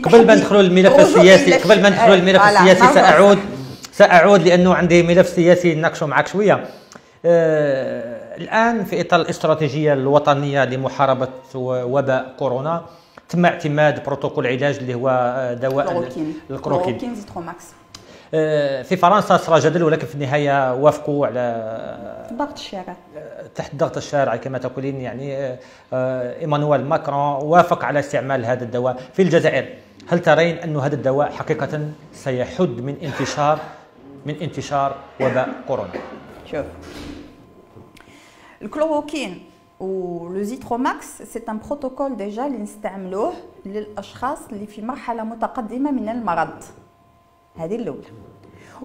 قبل ما ندخلوا للملف السياسي سأعود لأنه عندي ملف سياسي نناقشه معك شوية. الآن في إطار الاستراتيجية الوطنية لمحاربة وباء كورونا تم اعتماد بروتوكول علاج اللي هو دواء الكلوروكين زيتروماكس. في فرنسا صار جدل، ولكن في النهاية وافقوا على تحت ضغط الشارع كما تقولين. يعني إيمانويل ماكرون وافق على استعمال هذا الدواء في الجزائر. هل ترين أن هذا الدواء حقيقة سيحد من انتشار وباء كورونا؟ شوف، الكلوروكين ولو زيتروماكس سي ان بروتوكول ديجا اللي نستعملوه للاشخاص اللي في مرحله متقدمه من المرض. هذه الاولى.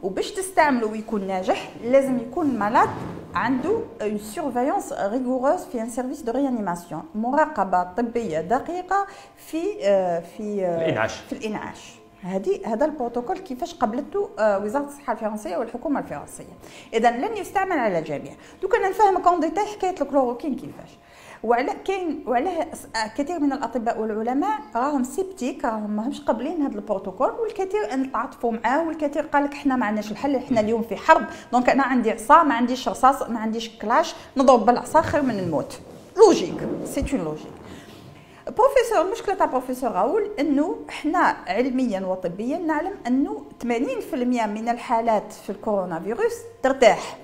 وباش تستعملوا ويكون ناجح لازم يكون المرض عنده اون سيرفيونس ريغوروز في ان سيرفيس دو ريانيماسيون، مراقبه طبيه دقيقه في الانعاش. هذا البروتوكول كيفاش قبلته وزاره الصحه الفرنسيه والحكومه الفرنسيه. اذا لن يستعمل على الجميع. دوك انا نفهمك اون ديتاي حكايه الكلوروكين كيفاش. وعلاه كثير من الاطباء والعلماء راهم سيبتيك، راهم ماهمش قابلين هذا البروتوكول، والكثير ان تعاطفوا معاه، والكثير قال لك احنا ما عندناش الحل، احنا اليوم في حرب، دونك انا عندي عصا، ما عنديش رصاص، ما عنديش كلاش، نضرب بالعصا خير من الموت. لوجيك، سي اون لوجيك. المشكله تاع بروفيسور راول انه احنا علميا وطبيا نعلم انه 80% من الحالات في الكورونا فيروس ترتاح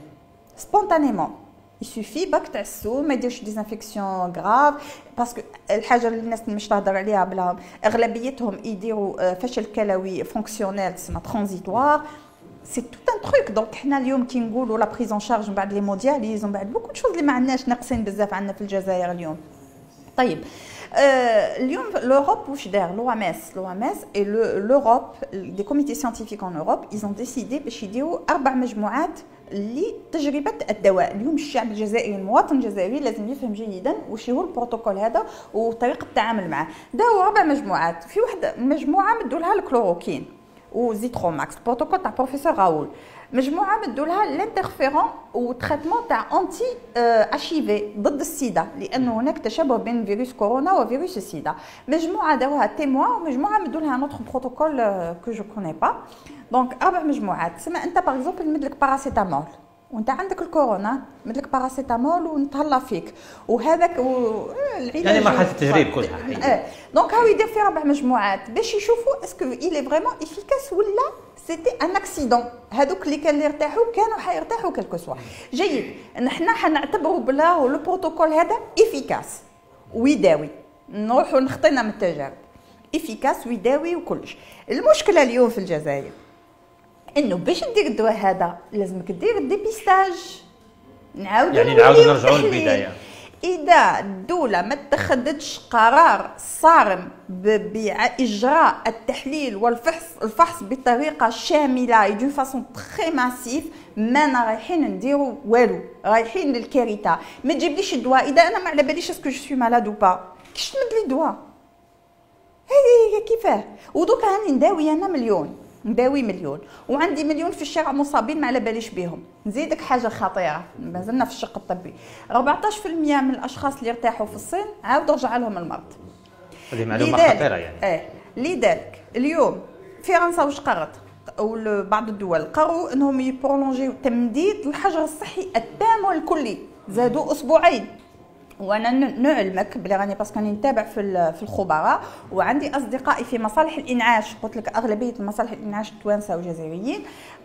سبونتانيمون. يسوفي باك تعسو ما يديرش ديزانفيكسيون غراف، باسكو الحاجه اللي الناس مش تهضر عليها بلا اغلبيتهم يديروا فشل كلوي فونكسيونيل تسمى ترانزيتوار. سي تو ان تروك. دونك حنا اليوم كي نقولوا لا بريزون شارج من بعد لي مودياليز ومن بعد بوكو شوز اللي ما عندناش، ناقصين بزاف عندنا في الجزائر اليوم. طيب اليوم لوروب واش دار لو ام اس اي لوروب دي كوميتي ساينتيفيك ان اوروب ils ont décidé باش يديروا 4 مجموعات لتجربه الدواء. اليوم الشعب الجزائري المواطن الجزائري لازم يفهم جيدا واش هو البروتوكول هذا وطريقه التعامل معه. داو 4 مجموعات، في واحده مجموعه مدوا لها الكلوروكين وزيتروماكس بروتوكول تاع بروفيسور راول، مجموعه مدوا لها الانترفيرون وتريتمون تاع انتي اتش اي في ضد السيدا، لانه هناك تشابه بين فيروس كورونا وفيروس السيدا. مجموعه داوها تيموا ومجموعه مدوا لها نوتر بروتوكول كو جو كوني با. دونك 4 مجموعات. سما انت باغ اكزومبل مدلك باراسيتامول وانت عندك الكورونا، مدلك باراسيتامول ونتهلا فيك وهذاك العلاج يعني مرحله التجريب كلها. دونك هاو يدير في 4 مجموعات باش يشوفوا اسكو إلي فريمون افيكاس ولا سيتي ان اكسيدون. هذوك اللي كانوا يرتاحوا كانوا حيرتاحوا كلكو سوا. جيد، نحنا حنعتبروا بلا لو بروتوكول هذا افيكاس ويداوي، نروحوا نخطينا من التجارب افيكاس ويداوي وكلش. المشكله اليوم في الجزائر انه باش دير الدواء هذا لازمك دير الديبيستاج. نعاودوا نرجعوا للبدايه. اذا الدوله ما اتخذتش قرار صارم باجراء التحليل والفحص بطريقه شامله دون فاسون تري ماسيف، ما رايحين نديروا والو، رايحين للكارثه. ما تجيبليش الدواء اذا انا ما على باليش اسكو جو سوي مالاد او با، كيش تمد لي الدواء؟ هذه كيفاه؟ ودوك راني نداوي انا مليون وعندي مليون في الشارع مصابين ما على باليش بهم. نزيدك حاجه خطيره، مازلنا في الشق الطبي، 14% من الاشخاص اللي ارتاحوا في الصين عاودوا رجع لهم المرض. هذه معلومه خطيره يعني. لذلك اليوم فرنسا واش قررت وبعض الدول قرروا انهم يبرولونجيو تمديد الحجر الصحي التام والكلي، زادوا اسبوعين. وانا نعلمك بلي راني باسكو راني نتابع في الخبراء وعندي اصدقائي في مصالح الانعاش، قلت لك اغلبيه مصالح الانعاش التوانسه والجزائريين،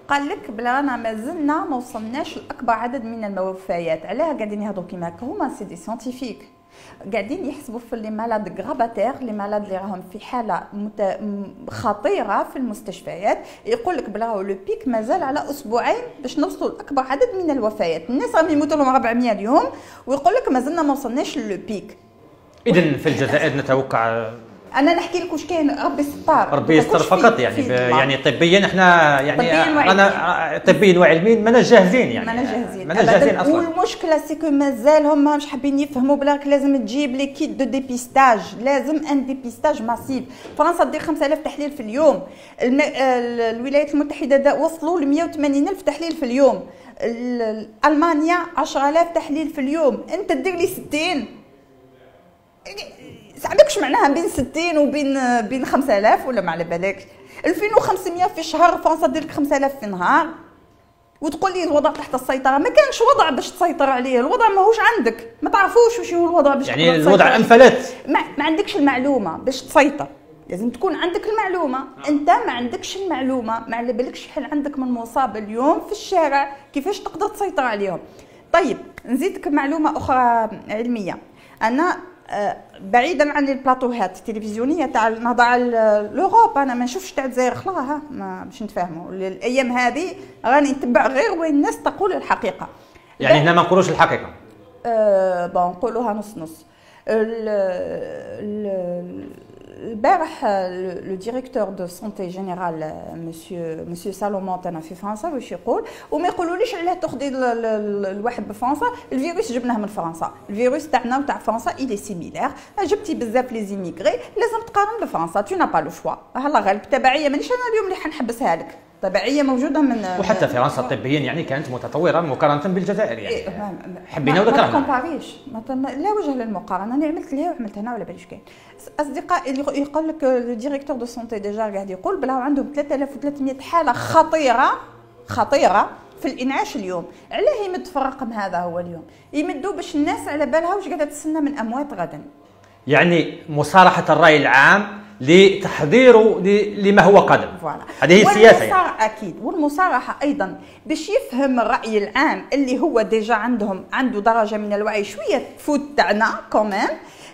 قال لك بلي رانا مازلنا ما وصلناش لاكبر عدد من الوفيات. علاه قاعدين يهضروا كيما هكا؟ هما سي دي سيانتيفيك قاعدين يحسبوا في لي مالاد غراباتير، لي مالاد اللي راهم في حاله خطيره في المستشفيات. يقول لك بلا لو بيك مازال على اسبوعين باش نوصلوا لاكبر عدد من الوفيات. الناس راهم يموتوا لهم 400 اليوم ويقول لك مازلنا ما وصلناش للو بيك. اذا في الجزائر نتوقع، انا نحكي لك واش كاين، ربي يستر فقط. يعني طبيا احنا يعني انا طبيا وعلميا ماناش جاهزين، يعني ماناش جاهزين اصلا. والمشكله سيكو مازالهم ماهمش حابين يفهموا بلاك لازم تجيب لي كيت دو ديبيستاج، لازم ان ديبيستاج ماسيف. فرنسا دير 5000 تحليل في اليوم، الولايات المتحده وصلوا ل 180,000 تحليل في اليوم، المانيا 10,000 تحليل في اليوم، انت دير لي 60. تعبكش معناها بين 60 وبين 5000 ولا ما على بالكش. 2500 في شهر، فرنسا دير لك 5000 في نهار، وتقول لي الوضع تحت السيطره. ما كانش وضع باش تسيطر عليه، الوضع ماهوش عندك، ما تعرفوش واش هو الوضع باش يعني الوضع انفلت. ما عندكش المعلومه باش تسيطر، لازم تكون عندك المعلومه. انت ما عندكش المعلومه، ما على بالكش شحال عندك من مصاب اليوم في الشارع، كيفاش تقدر تسيطر عليهم. طيب نزيدك معلومه اخرى علميه. انا بعيدا عن البلاطوهات التلفزيونيه تاع نضع لوروب، انا ما نشوفش تاع الجزائر خلاها باش نتفاهموا. الايام هذه راني نتبع غير وين الناس تقول الحقيقه. يعني هنا ما نقولوش الحقيقه، بون نقولوها نص نص. البارح لو ديريكتور دو سونتي جينيرال مسيو سالومون تاعنا في فرنسا واش يقول، وما يقولوليش علاه تاخذي الواحد بفرنسا. الفيروس جبناه من فرنسا، الفيروس تاعنا وتاع فرنسا إلي سيميلير. جبتي بزاف لي زيميغري، لازم تقارن بفرنسا، تو نا با لو شوا. هلا غير التبعيه مانيش انا اليوم اللي حنحبسها لك، تبعيه موجوده من وحتى فرنسا طبيا يعني كانت متطوره مقارنه بالجزائر، يعني حبينا ولا كرهنا. ما كومباريش، لا وجه للمقارنه. انا عملت ليها وعملت هنا ولا باليش كاين. اصدقاء اللي يقول لك الديريكتور دو سونتي ديجا قاعد يقول بلا عندهم 3300 حاله خطيره في الانعاش اليوم. علاه يمد في الرقم هذا هو اليوم؟ يمدوا باش الناس على بالها واش قاعده تستنى من اموات غدا. يعني مصارحه الراي العام لتحضيره لما هو قادم. هذه هي السياسه يعني. اكيد، والمصارحه ايضا باش يفهم الراي العام اللي هو ديجا عنده درجه من الوعي شويه تفوت تاعنا كمان،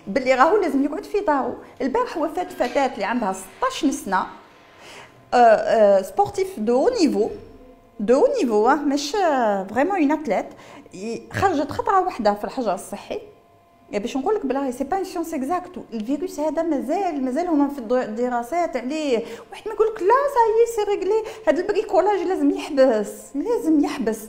باللي راهو لازم يقعد في دارو. البارح وفاه فتاه اللي عندها 16 سنه، سبورتيف دو نيفو مش فريمون اون اتليت، خرجت خطره واحده في الحجر الصحي. باش نقول لك بلا سي با ان سيونس اكزاكتو. الفيروس هذا مازال هما في الدراسات عليه. واحد ما يقول لك لا ساي سي ريغلي، هذا البريكولاج لازم يحبس.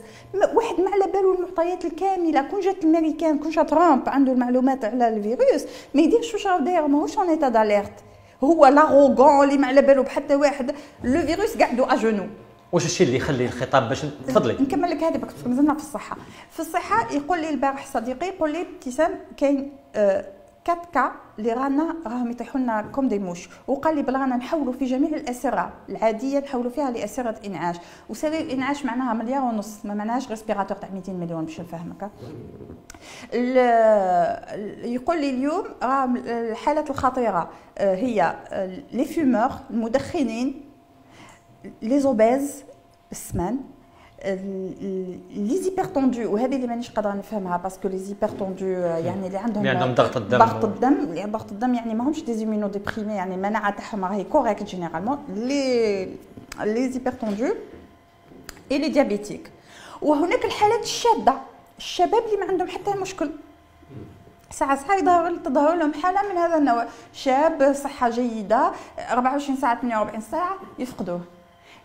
واحد ما على بالو المعطيات الكامله. كون جات الامريكان، كون جات ترامب عنده المعلومات على الفيروس، ما يديرش واش راه داير، ماهوش اون ايتا داليرت. هو لاغوغون اللي ما على بالو بحتى واحد. لو فيروس قاعدو اجونو. واش الشيء اللي يخلي الخطاب باش تفضلي نكمل لك هذه باش مازلنا في الصحه. يقول لي البارح صديقي، يقول لي ابتسام كاين 4 كا اللي راهم يطيحوا لنا كوم دي موش، وقال لي بلا رانا نحولوا في جميع الاسره العاديه نحولوا فيها لاسره انعاش. وسرير الانعاش معناها 1.5 مليار، ما معناهاش ريسبيراتور تاع 200 مليون باش نفهمك. يقول لي اليوم راهم الحالات الخطيره هي لي فيمور، المدخنين، لي زوبيز السمان، لي زيبرتوندو. وهذه اللي مانيش قادره نفهمها، باسكو لي زيبرتوندو يعني اللي عندهم ضغط الدم يعني ماهمش دي زيمينو ديبريمي، يعني المناعه تاعهم راهي كوريكت جينيرالمون. لي زيبرتوندو اي لي ديابيتيك. وهناك الحالات الشاده، الشباب اللي ما عندهم حتى مشكل، ساعة تظهر لهم حالة من هذا النوع. شاب صحة جيدة 24 ساعة 48 ساعة يفقدوه،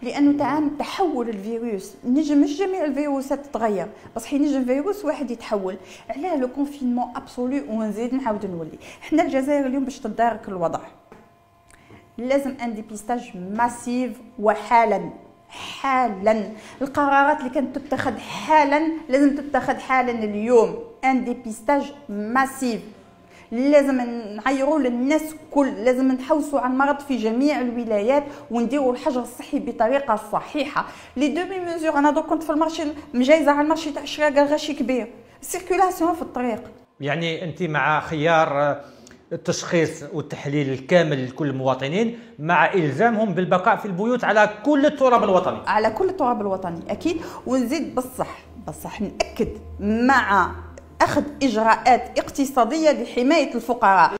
لأنه تحول الفيروس. نجم مش جميع الفيروسات تتغير، بس ينجم فيروس واحد يتحول. علاه لو كونفينمون ابسولو. ونزيد نعاود نولي، حنا الجزائر اليوم باش تدارك الوضع لازم ان ديبيستاج ماسيف وحالا. القرارات اللي كانت تتخذ حالا لازم تتخذ حالا اليوم. ان ديبيستاج ماسيف، لازم نعيروا للناس كل، لازم نحوسوا على المرض في جميع الولايات ونديروا الحجر الصحي بطريقه صحيحه. لي دومي ميزور، انا دوك كنت في المارشي مجايزه على المارشي تاع الشراقه غاشي كبير، السيركولاسيون في الطريق. يعني انت مع خيار التشخيص والتحليل الكامل لكل المواطنين، مع الزامهم بالبقاء في البيوت على كل التراب الوطني، اكيد. ونزيد بصح نأكد مع اخذ اجراءات اقتصاديه لحمايه الفقراء.